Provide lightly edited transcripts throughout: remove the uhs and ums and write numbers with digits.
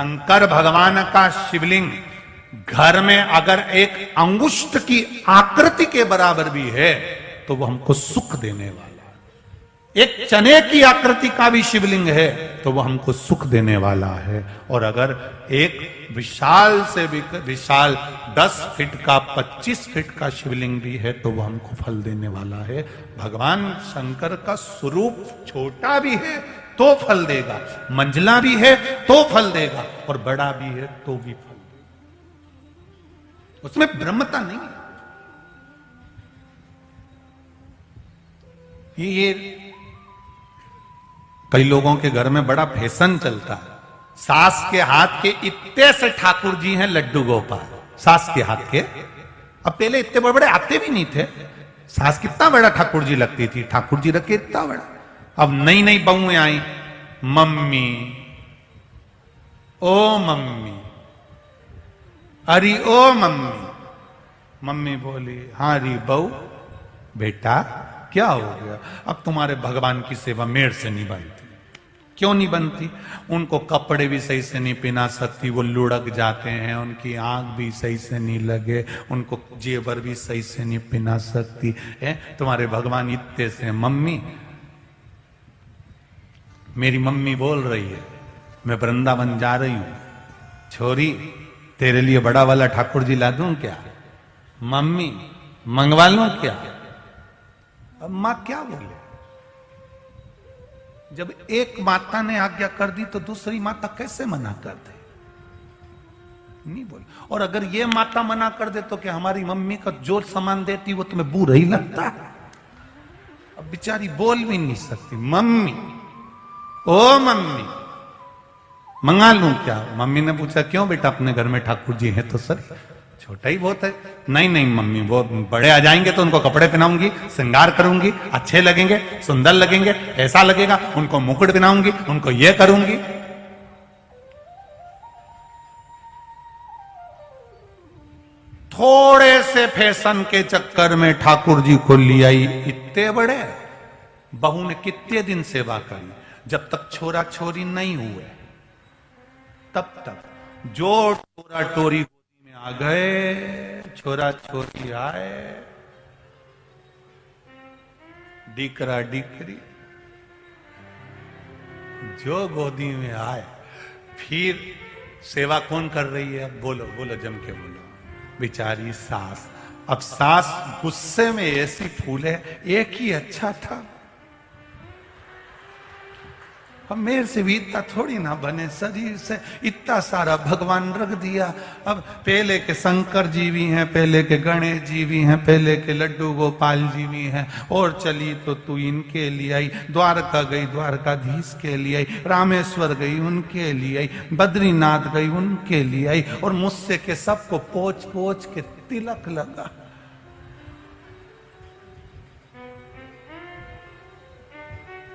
शंकर भगवान का शिवलिंग घर में अगर एक अंगुष्ठ की आकृति के बराबर भी है तो वो हमको सुख देने वाला है। एक चने की आकृति का भी शिवलिंग है तो वो हमको सुख देने वाला है। और अगर एक विशाल से भी विशाल 10 फीट का 25 फीट का शिवलिंग भी है तो वो हमको फल देने वाला है। भगवान शंकर का स्वरूप छोटा भी है तो फल देगा, मंझला भी है तो फल देगा, और बड़ा भी है तो भी फल देगा। उसमें ब्रह्मता नहीं है। ये कई लोगों के घर में बड़ा फैशन चलता है, सास के हाथ के इतने से ठाकुर जी हैं लड्डू गोपाल, सास के हाथ के। अब पहले इतने बड़े बड़े आते भी नहीं थे, सास कितना बड़ा ठाकुर जी लगती थी, ठाकुर जी रखे इतना बड़ा। अब नई नई बहुएं आई, मम्मी ओ मम्मी, अरे ओ मम्मी, मम्मी बोली हाँ री बहू बेटा क्या हो गया? अब तुम्हारे भगवान की सेवा मेरे से नहीं बनती। क्यों नहीं बनती? उनको कपड़े भी सही से नहीं पहना सकती, वो लुढ़क जाते हैं, उनकी आंख भी सही से नहीं लगे, उनको जेवर भी सही से नहीं पहना सकती है। तुम्हारे भगवान इतने से। मम्मी, मेरी मम्मी बोल रही है मैं वृंदावन जा रही हूं, छोरी तेरे लिए बड़ा वाला ठाकुर जी ला दूं क्या? मम्मी मंगवा लूं क्या? अब मां क्या बोले? जब एक माता ने आज्ञा कर दी तो दूसरी माता कैसे मना कर दे? नहीं बोले। और अगर ये माता मना कर दे तो क्या हमारी मम्मी का जो सामान देती वो तुम्हें बुरा ही लगता है? अब बेचारी बोल भी नहीं सकती। मम्मी ओ मम्मी मंगा लूं क्या? मम्मी ने पूछा क्यों बेटा, अपने घर में ठाकुर जी हैं तो सर, छोटा ही बहुत है। नहीं नहीं मम्मी, वो बड़े आ जाएंगे तो उनको कपड़े पहनाऊंगी, श्रृंगार करूंगी, अच्छे लगेंगे, सुंदर लगेंगे, ऐसा लगेगा, उनको मुकुट पहनाऊंगी, उनको ये करूंगी। थोड़े से फैशन के चक्कर में ठाकुर जी को ले आई इतने बड़े। बहू ने कितने दिन सेवा करी? जब तक छोरा छोरी नहीं हुए तब तक। जो छोरा टोरी गोदी में आ गए, छोरा छोरी आए, डीकरा डीकरी जो गोदी में आए, फिर सेवा कौन कर रही है? बोलो बोलो, जम के बोलो। बेचारी सास। अब सास गुस्से में ऐसी फूले, एक ही अच्छा था, अब मेरे से भी इतना थोड़ी ना बने, शरीर से इतना सारा भगवान रख दिया। अब पहले के शंकर जी भी हैं, पहले के गणेश जी भी हैं, पहले के लड्डू गोपाल जी भी हैं, और चली तो तू इनके लिए आई, द्वारका गई द्वारकाधीश के लिए आई, रामेश्वर गई उनके लिए आई, बद्रीनाथ गई उनके लिए आई, और मुझसे के सबको पोछ पोछ के तिलक लगा।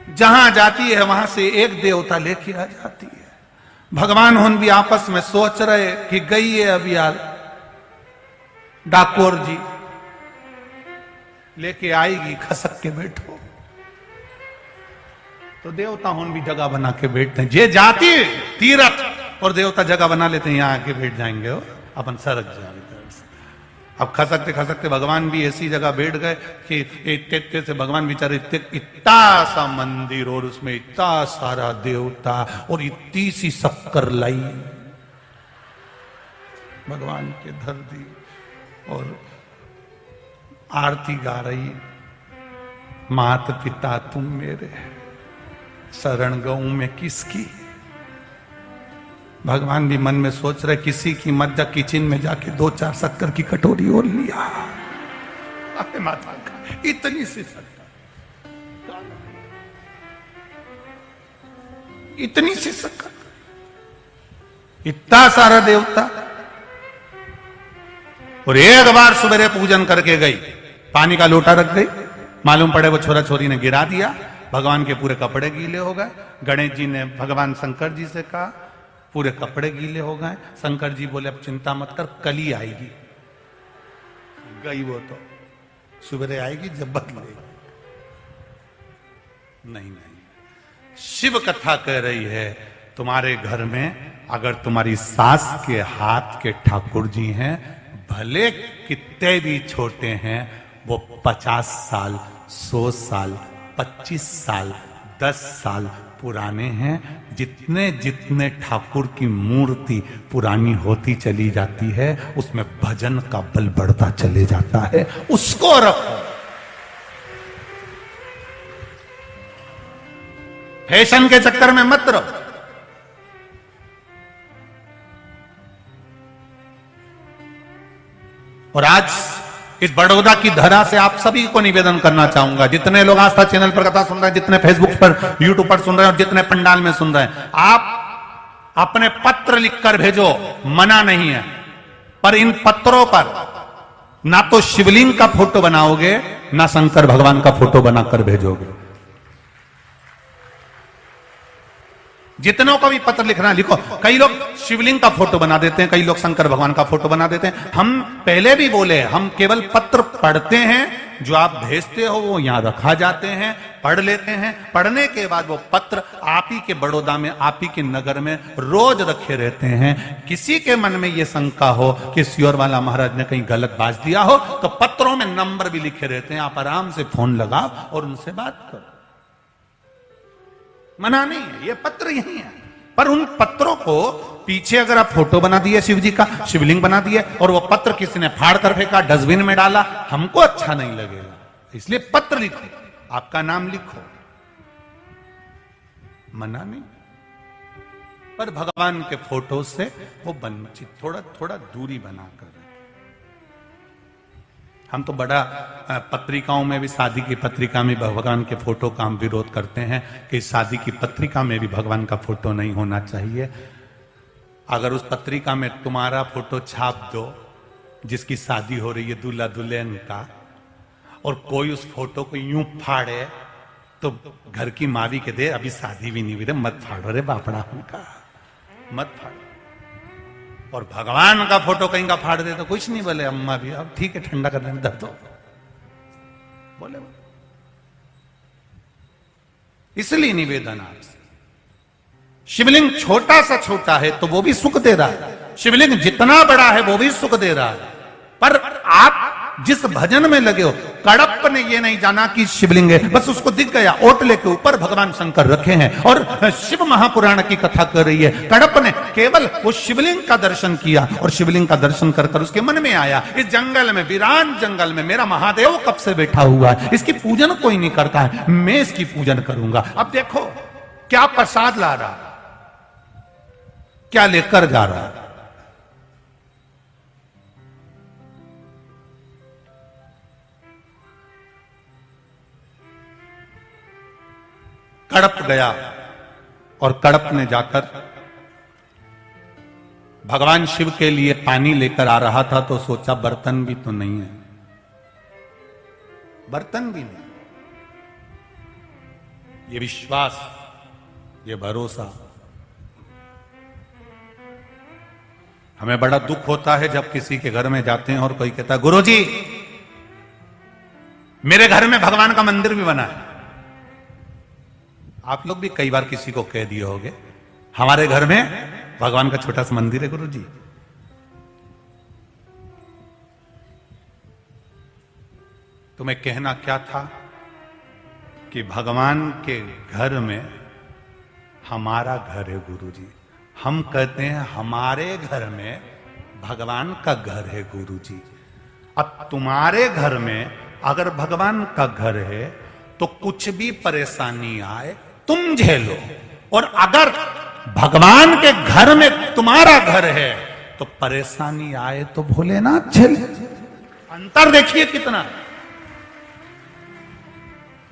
जहां जाती है वहां से एक देवता लेके आ जाती है। भगवान हुन भी आपस में सोच रहे कि गई है अब यार डाकोर जी, लेके आएगी, खसक के बैठो। तो देवता हुन भी जगह बना के बैठते हैं। जे जाती तीरथ और देवता जगह बना लेते हैं, यहां आके बैठ जाएंगे और अपन सरक जाएंगे। अब खसकते खसकते भगवान भी ऐसी जगह बैठ गए कि इतने से भगवान बेचारे इतना सा मंदिर और उसमें इतना सारा देवता और इतनी सी शक्कर लाई भगवान के धर दी और आरती गा रही। मात पिता तुम मेरे, शरण गऊं मैं किसकी। भगवान भी मन में सोच रहे किसी की मध्य किचन में जाके 2-4 शक्कर की कटोरी और लिया। अरे माता का इतनी सी शक्कर, इतनी सी शक्कर, इतना सारा देवता। और एक बार सुबह पूजन करके गई, पानी का लोटा रख गई, मालूम पड़े वो छोरा छोरी ने गिरा दिया, भगवान के पूरे कपड़े गीले हो गए। गणेश जी ने भगवान शंकर जी से कहा पूरे कपड़े गीले हो गए। शंकर जी बोले अब चिंता मत कर, कल ही आएगी। गई वो तो सुबह आएगी जब बदलेगी। नहीं नहीं, शिव कथा कह रही है तुम्हारे घर में अगर तुम्हारी सास के हाथ के ठाकुर जी हैं, भले कितने भी छोटे हैं, वो 50 साल, 100 साल, 25 साल, 10 साल पुराने हैं। जितने जितने ठाकुर की मूर्ति पुरानी होती चली जाती है, उसमें भजन का बल बढ़ता चले जाता है। उसको रखो, फैशन के चक्कर में मत रहो। और आज इस बड़ौदा की धरा से आप सभी को निवेदन करना चाहूंगा, जितने लोग आस्था चैनल पर कथा सुन रहे हैं, जितने फेसबुक पर, यूट्यूब पर सुन रहे हैं और जितने पंडाल में सुन रहे हैं, आप अपने पत्र लिखकर भेजो, मना नहीं है। पर इन पत्रों पर ना तो शिवलिंग का फोटो बनाओगे, ना शंकर भगवान का फोटो बनाकर भेजोगे। जितनों को भी पत्र लिखना लिखो। कई लोग शिवलिंग का फोटो बना देते हैं, कई लोग शंकर भगवान का फोटो बना देते हैं। हम पहले भी बोले, हम केवल पत्र पढ़ते हैं, जो आप भेजते हो वो यहां रखा जाते हैं, पढ़ लेते हैं। पढ़ने के बाद वो पत्र आप ही के बड़ौदा में, आप ही के नगर में रोज रखे रहते हैं। किसी के मन में ये शंका हो कि सियोर वाला महाराज ने कहीं गलत बात दिया हो, तो पत्रों में नंबर भी लिखे रहते हैं, आप आराम से फोन लगाओ और उनसे बात करो। मना नहीं है, ये पत्र यही है। पर उन पत्रों को पीछे अगर आप फोटो बना दिए शिव जी का, शिवलिंग बना दिए, और वो पत्र किसी ने फाड़ कर फेंका, डस्टबिन में डाला, हमको अच्छा नहीं लगेगा। इसलिए पत्र लिखो, आपका नाम लिखो, मना नहीं। पर भगवान के फोटो से वो वंचित, थोड़ा थोड़ा दूरी बनाकर। हम तो बड़ा पत्रिकाओं में भी, शादी की पत्रिका में भगवान के फोटो का हम विरोध करते हैं कि शादी की पत्रिका में भी भगवान का फोटो नहीं होना चाहिए। अगर उस पत्रिका में तुम्हारा फोटो छाप दो, जिसकी शादी हो रही है दूल्हा दुल्हन का, और कोई उस फोटो को यूं फाड़े, तो घर की मावी के दे, अभी शादी भी नहीं हुई, मत फाड़ो रे बापड़ा उनका, मत फाड़ो। और भगवान का फोटो कहीं का फाड़ दे तो कुछ नहीं बोले अम्मा भी, अब ठीक है, ठंडा करने में दर्द हो बोले। इसलिए निवेदन आपसे, शिवलिंग छोटा सा छोटा है तो वो भी सुख दे रहा है, शिवलिंग जितना बड़ा है वो भी सुख दे रहा है। पर आप जिस भजन में लगे हो, कड़प ने ये नहीं जाना कि शिवलिंग है, बस उसको दिख गया ओटले के ऊपर भगवान शंकर रखे हैं और शिव महापुराण की कथा कर रही है। कड़प ने केवल वो शिवलिंग का दर्शन किया और शिवलिंग का दर्शन कर कर उसके मन में आया, इस जंगल में, वीरान जंगल में मेरा महादेव कब से बैठा हुआ है, इसकी पूजन कोई नहीं करता है, मैं इसकी पूजन करूंगा। अब देखो क्या प्रसाद ला रहा, क्या लेकर जा रहा है। कड़प गया और कड़प ने जाकर भगवान शिव के लिए पानी लेकर आ रहा था, तो सोचा बर्तन भी तो नहीं है, बर्तन भी नहीं। ये विश्वास, ये भरोसा, हमें बड़ा दुख होता है जब किसी के घर में जाते हैं और कोई कहता है गुरुजी मेरे घर में भगवान का मंदिर भी बना है। आप लोग भी कई बार किसी को कह दिए होंगे हमारे घर में भगवान का छोटा सा मंदिर है गुरुजी। तुम्हें कहना क्या था कि भगवान के घर में हमारा घर है गुरुजी। हम कहते हैं हमारे घर में भगवान का घर है गुरुजी। अब तुम्हारे घर में अगर भगवान का घर है तो कुछ भी परेशानी आए तुम झेलो, और अगर भगवान के घर में तुम्हारा घर है तो परेशानी आए तो भोलेनाथ झेले। अंतर देखिए कितना,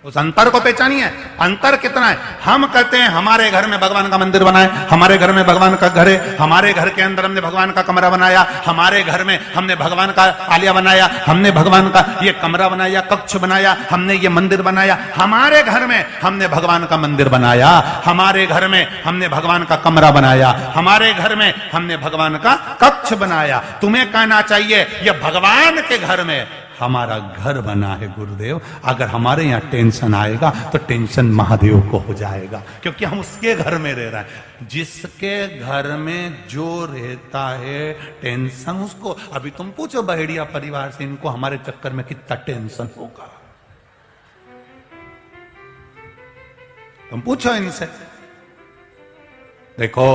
उस अंतर को पहचानिए, अंतर कितना है। हम कहते हैं हमारे घर में भगवान का मंदिर बनाए, हमारे घर में भगवान का घर है, हमारे घर के अंदर हमने भगवान का कमरा बनाया, हमारे घर में हमने भगवान का आलिया बनाया, हमने भगवान का ये कमरा बनाया, कक्ष बनाया, हमने ये मंदिर बनाया, हमारे घर में हमने भगवान का मंदिर बनाया, हमारे घर में हमने भगवान का कमरा बनाया, हमारे घर में हमने भगवान का कक्ष बनाया। तुम्हें कहना चाहिए ये भगवान के घर में हमारा घर बना है गुरुदेव, अगर हमारे यहाँ टेंशन आएगा तो टेंशन महादेव को हो जाएगा, क्योंकि हम उसके घर में रह रहे हैं। जिसके घर में जो रहता है टेंशन उसको। अभी तुम पूछो बहेड़िया परिवार से, इनको हमारे चक्कर में कितना टेंशन होगा, तुम पूछो इनसे। देखो,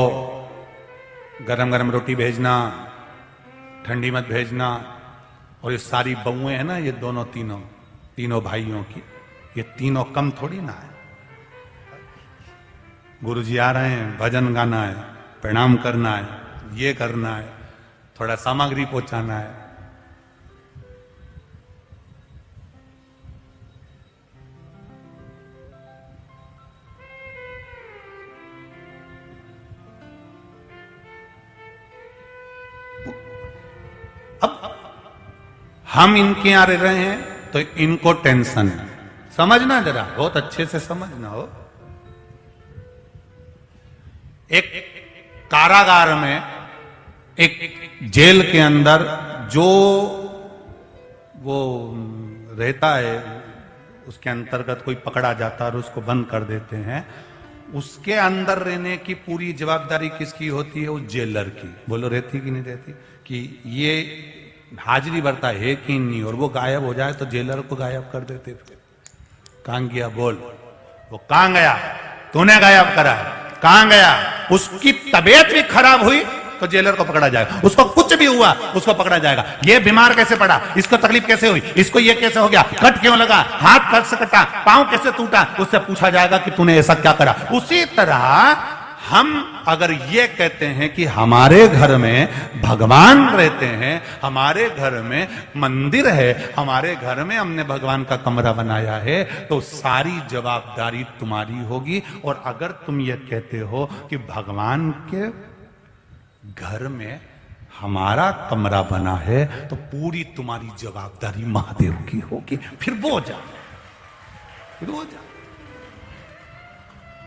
गरम गरम रोटी भेजना, ठंडी मत भेजना। और ये सारी बहुएं हैं ना, ये दोनों तीनों भाइयों की, ये तीनों कम थोड़ी ना है। गुरुजी आ रहे हैं, भजन गाना है, प्रणाम करना है, ये करना है, थोड़ा सामग्री पहुंचाना है। अब हम इनके यहां रह रहे हैं तो इनको टेंशन है। समझना जरा, बहुत अच्छे से समझना हो। एक कारागार में, एक जेल के अंदर जो वो रहता है, उसके अंतर्गत कोई पकड़ा जाता है और उसको बंद कर देते हैं। उसके अंदर रहने की पूरी जवाबदारी किसकी होती है? उस जेलर की। बोलो, रहती कि नहीं रहती? कि ये हाजिरी भरता है कि नहीं, और वो गायब हो जाए तो जेलर को गायब कर देते। फिर कहां गया? बोल, वो कहां गया? तूने गायब करा है, कहां गया? उसकी तबीयत भी खराब हुई तो जेलर को पकड़ा जाएगा। उसको कुछ भी हुआ उसको पकड़ा जाएगा। ये बीमार कैसे पड़ा, इसको तकलीफ कैसे हुई, इसको ये कैसे हो गया, कट क्यों लगा, हाथ कैसे कटा, पांव कैसे टूटा, उससे पूछा जाएगा कि तूने ऐसा क्या करा। उसी तरह हम अगर ये कहते हैं कि हमारे घर में भगवान रहते हैं, हमारे घर में मंदिर है, हमारे घर में हमने भगवान का कमरा बनाया है, तो सारी जवाबदारी तुम्हारी होगी। और अगर तुम ये कहते हो कि भगवान के घर में हमारा कमरा बना है, तो पूरी तुम्हारी जवाबदारी महादेव की होगी। फिर वो जा।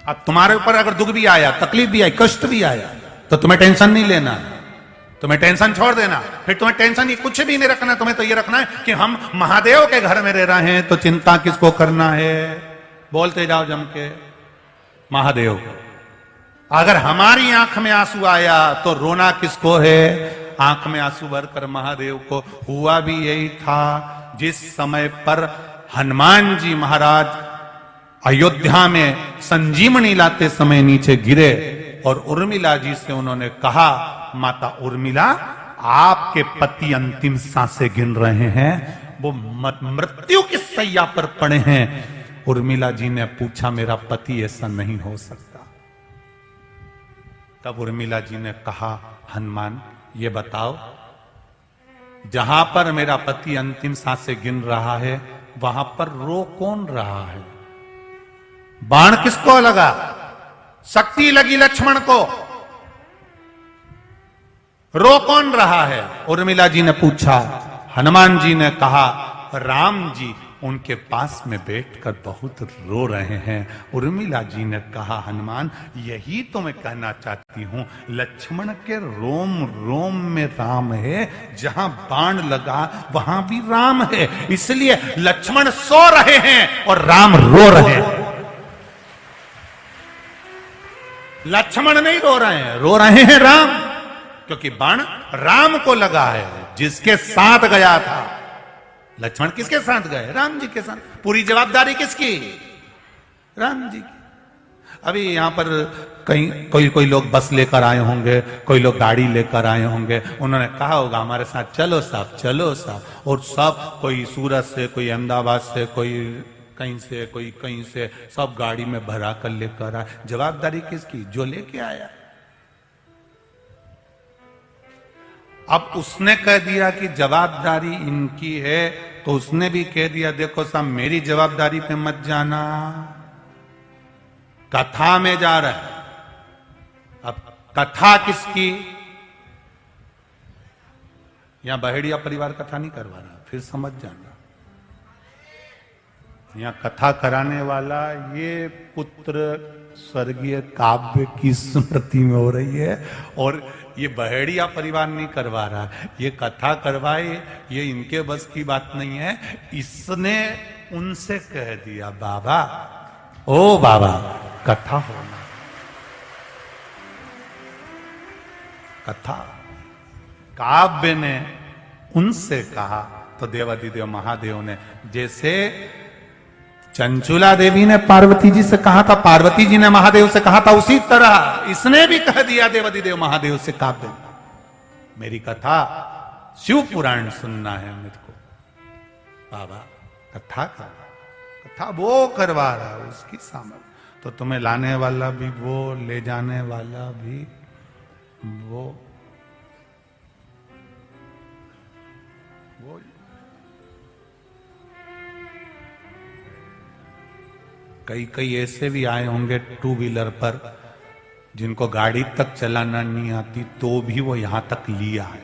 अब तुम्हारे ऊपर अगर दुख भी आया, तकलीफ भी आई, कष्ट भी आया, तो तुम्हें टेंशन नहीं लेना है, तुम्हें टेंशन छोड़ देना। फिर तुम्हें टेंशन ये कुछ भी नहीं रखना, तुम्हें तो ये रखना है कि हम महादेव के घर में रह रहे हैं, तो चिंता किसको करना है? बोलते जाओ जम के, महादेव को। अगर हमारी आंख में आंसू आया तो रोना किसको है? आंख में आंसू भरकर महादेव को। हुआ भी यही था जिस समय पर हनुमान जी महाराज अयोध्या में संजीवनी लाते समय नीचे गिरे और उर्मिला जी से उन्होंने कहा, माता उर्मिला, आपके पति अंतिम सांसें गिन रहे हैं, वो मृत्यु की सैया पर पड़े हैं। उर्मिला जी ने पूछा, मेरा पति ऐसा नहीं हो सकता। तब उर्मिला जी ने कहा, हनुमान ये बताओ, जहां पर मेरा पति अंतिम सांसें गिन रहा है वहां पर रो कौन रहा है? बाण किसको लगा? शक्ति लगी लक्ष्मण को, रो कौन रहा है? उर्मिला जी ने पूछा। हनुमान जी ने कहा, राम जी उनके पास में बैठकर बहुत रो रहे हैं। उर्मिला जी ने कहा, हनुमान यही तो मैं कहना चाहती हूं, लक्ष्मण के रोम रोम में राम है, जहां बाण लगा वहां भी राम है, इसलिए लक्ष्मण सो रहे हैं और राम रो रहे हैं। लक्ष्मण नहीं रो रहे हैं, रो रहे हैं राम, क्योंकि बाण राम को लगा है, जिसके साथ गया था। लक्ष्मण किसके साथ गए? राम जी के साथ। पूरी जवाबदारी किसकी? राम जी की। अभी यहां पर कहीं कोई लोग बस लेकर आए होंगे, कोई लोग गाड़ी लेकर आए होंगे, उन्होंने कहा होगा हमारे साथ चलो साहब, चलो साहब, और सब कोई सूरत से, कोई अहमदाबाद से, कोई कहीं से, कोई कहीं से, सब गाड़ी में भरा कर लेकर आए। जवाबदारी किसकी? जो लेके आया। अब उसने कह दिया कि जवाबदारी इनकी है, तो उसने भी कह दिया, देखो साहब मेरी जवाबदारी पे मत जाना, कथा में जा रहा है। अब कथा किसकी? यहां बहेड़िया परिवार कथा नहीं करवा रहा, फिर समझ जाना। यहां कथा कराने वाला ये पुत्र स्वर्गीय काव्य की स्मृति में हो रही है, और ये बहेड़िया परिवार नहीं करवा रहा, ये कथा करवाए, ये इनके बस की बात नहीं है। इसने उनसे कह दिया, बाबा, ओ बाबा, कथा होना, कथा। काव्य ने उनसे कहा तो देवाधिदेव महादेव ने, जैसे चंचुला देवी ने पार्वती जी से कहा था, पार्वती जी ने महादेव से कहा था, उसी तरह इसने भी कह दिया देवाधिदेव महादेव से, काव्य, मेरी कथा शिव पुराण सुनना है मुझको। बाबा कथा करवा, कथा वो करवा रहा, उसकी सामर्थ्य। तो तुम्हें लाने वाला भी वो, ले जाने वाला भी वो। कई कई ऐसे भी आए होंगे टू व्हीलर पर जिनको गाड़ी तक चलाना नहीं आती, तो भी वो यहां तक लिया है।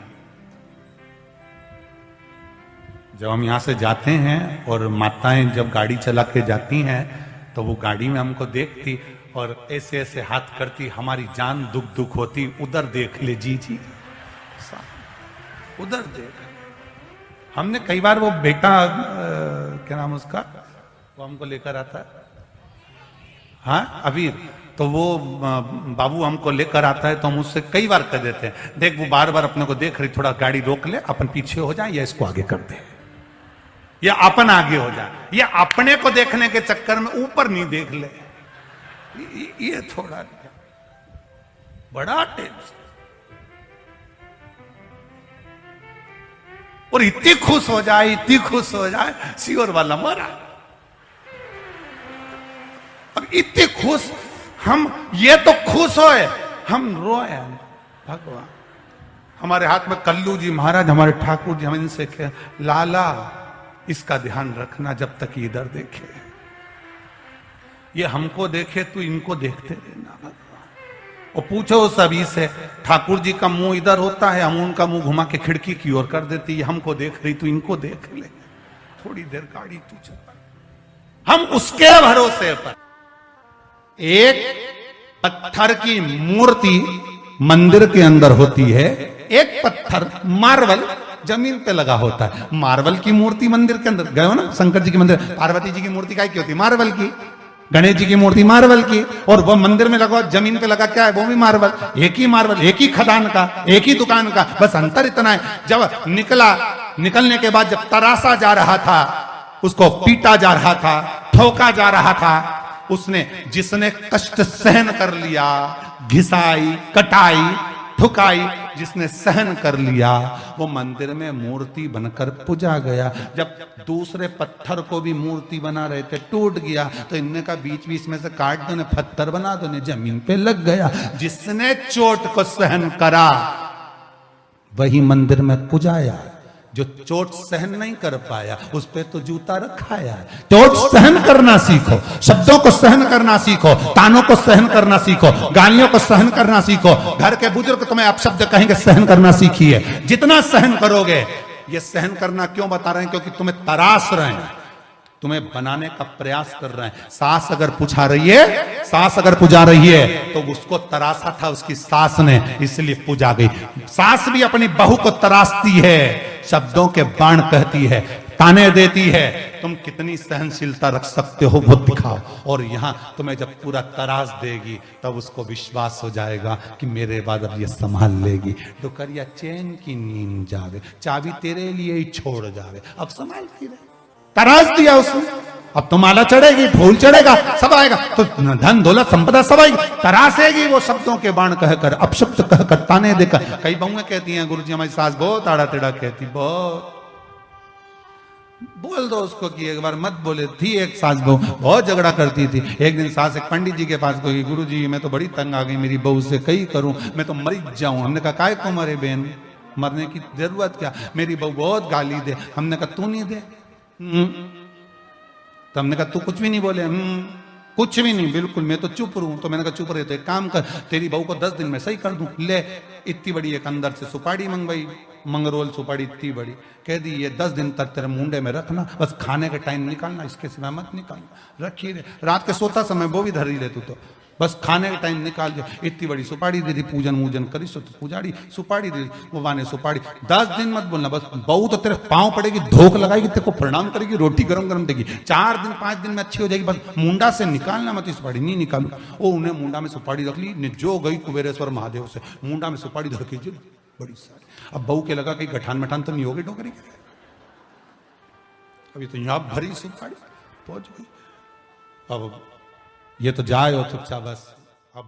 जब हम यहां से जाते हैं और माताएं जब गाड़ी चला के जाती हैं तो वो गाड़ी में हमको देखती और ऐसे ऐसे हाथ करती, हमारी जान दुख दुख होती, उधर देख ले जी जी, उधर देख। हमने कई बार वो बेटा क्या नाम उसका, वो हमको लेकर आता है, हाँ अबीर, तो वो बाबू हमको लेकर आता है तो हम उससे कई बार कह देते हैं, देख वो बार बार अपने को देख रही, थोड़ा गाड़ी रोक ले, अपन पीछे हो जाए या इसको आगे कर दे, या अपन आगे हो जाए, या अपने को देखने के चक्कर में ऊपर नहीं देख ले। ये थोड़ा बड़ा टेंशन। और इतनी खुश हो जाए, इतनी खुश हो जाए, सियोर वाला मरा। अब इतने खुश हम, ये तो खुश होए, हम रोए। भगवान, हमारे हाथ में कल्लू जी महाराज, हमारे ठाकुर जी, हम इनसे कहे, लाला इसका ध्यान रखना जब तक इधर देखे, ये हमको देखे तो इनको देखते रहना। भगवान, और पूछो सभी से, ठाकुर जी का मुंह इधर होता है, हम उनका मुंह घुमा के खिड़की की ओर कर देती है, हमको देख रही तो इनको देख ले, थोड़ी देर गाड़ी तू चला। हम उसके भरोसे पर, एक पत्थर की मूर्ति मंदिर के अंदर होती है, एक पत्थर मार्बल जमीन पे लगा होता है। मार्बल की मूर्ति मंदिर के अंदर गए हो ना, शंकर जी के मंदिर, पार्वती जी की मूर्ति काय की होती है, मार्बल की। गणेश जी की मूर्ति मार्बल की, और वो मंदिर में लगा, जमीन पे लगा क्या है, वो भी मार्बल। एक ही मार्बल, एक ही खदान का, एक ही दुकान का, बस अंतर इतना है, जब निकलने के बाद जब तरासा जा रहा था, उसको पीटा जा रहा था, ठोका जा रहा था, उसने, जिसने कष्ट सहन कर लिया, घिसाई, कटाई, ठुकाई, जिसने सहन कर लिया, वो मंदिर में मूर्ति बनकर पूजा गया। जब दूसरे पत्थर को भी मूर्ति बना रहे थे, टूट गया, तो इनने का बीच बीच में से काट दो ने, पत्थर बना दो ने, जमीन पे लग गया। जिसने चोट को सहन करा वही मंदिर में पूजाया। जो चोट सहन नहीं कर पाया उस पे तो जूता रखाया है। चोट सहन करना सीखो, शब्दों को सहन करना सीखो, तानों को सहन करना सीखो, गालियों को सहन करना सीखो। घर के बुजुर्ग तुम्हें अपशब्द कहेंगे, सहन करना सीखिए। जितना सहन करोगे, ये सहन करना क्यों बता रहे हैं, क्योंकि तुम्हें तरास रहे हैं, तुम्हें बनाने का प्रयास कर रहे हैं। सास अगर पुछा रही है, सास अगर पुजा रही है, तो उसको तरासा था उसकी सास ने, इसलिए पूजा गई। सास भी अपनी बहू को तरासती है, शब्दों के बाण कहती है, ताने देती है। तुम कितनी सहनशीलता रख सकते हो वो दिखाओ। और यहां तुम्हें जब पूरा तरास देगी, तब उसको विश्वास हो जाएगा कि मेरे बाद अब ये संभाल लेगी। डुकरिया चैन की नींद जावे, चाबी तेरे लिए ही छोड़ जावे, अब संभालती रहे। तरास दिया उसने, अब तो माला चढ़ेगी, फूल चढ़ेगा, सब आएगा, तो धन दौलत संपदा सब आएगी। तरासेगी वो शब्दों के बाण कहकर, अपशब्द कहकर, ताने देकर। कई बहुएं कहती हैं, गुरुजी हमारी सास बहुत आड़ा टेढ़ा कहती, बहुत। बोल दो उसको कि एक बार मत बोले। थी एक सास बहू, बहुत झगड़ा करती थी। एक दिन सास एक पंडित जी के पास गई, गुरुजी मैं तो बड़ी तंग आ गई मेरी बहू से, कई करूं, मैं तो मर जाऊं। हमने कहा काय को मरे बहन, मरने की जरूरत क्या, मेरी बहू बहुत गाली दे। हमने कहा तू नहीं दे, तो हमने कहा तू कुछ भी नहीं बोले, कुछ भी नहीं, बिल्कुल मैं तो चुप रहूं। तो मैंने कहा चुप रहे तो एक काम कर, तेरी बहू को 10 दिन में सही कर दूं। ले, इतनी बड़ी एक अंदर से सुपारी मंगवाई, मंगरोल सुपारी इतनी बड़ी, कह दी ये 10 दिन तक तेरे मुंडे में रखना, बस खाने के टाइम निकालना, इसके सिवा मत निकालना, रखी रे। रात के सोता समय वो भी धर ही ले तू तो। बस खाने का टाइम निकाल दिया, इतनी बड़ी सुपारी दे दी, पूजन वूजन करी सो तो पुजारी सुपारी दे दी, वो माने सुपारी। 10 दिन मत बोलना, बस बहू तो तेरे पांव पड़ेगी, धोख लगाएगी, तेरे को प्रणाम करेगी, रोटी गरम गरम देगी, 4 दिन 5 दिन में अच्छी हो जाएगी, बस मुंडा से निकालना मत सुपारी। नहीं निकालू, ओ उन्हें मुंडा में सुपारी रख ली, ने जो गई कुबेरेश्वर महादेव से मुंडा में सुपारी धर के बड़ी सारी। अब बहू के लगा कहीं गठान मठान तो नहीं होगी डोकरी के, अभी तो यहां भरी सुपारी पहुंच गई। अब ये तो जाए हो चुपचाप बस। अब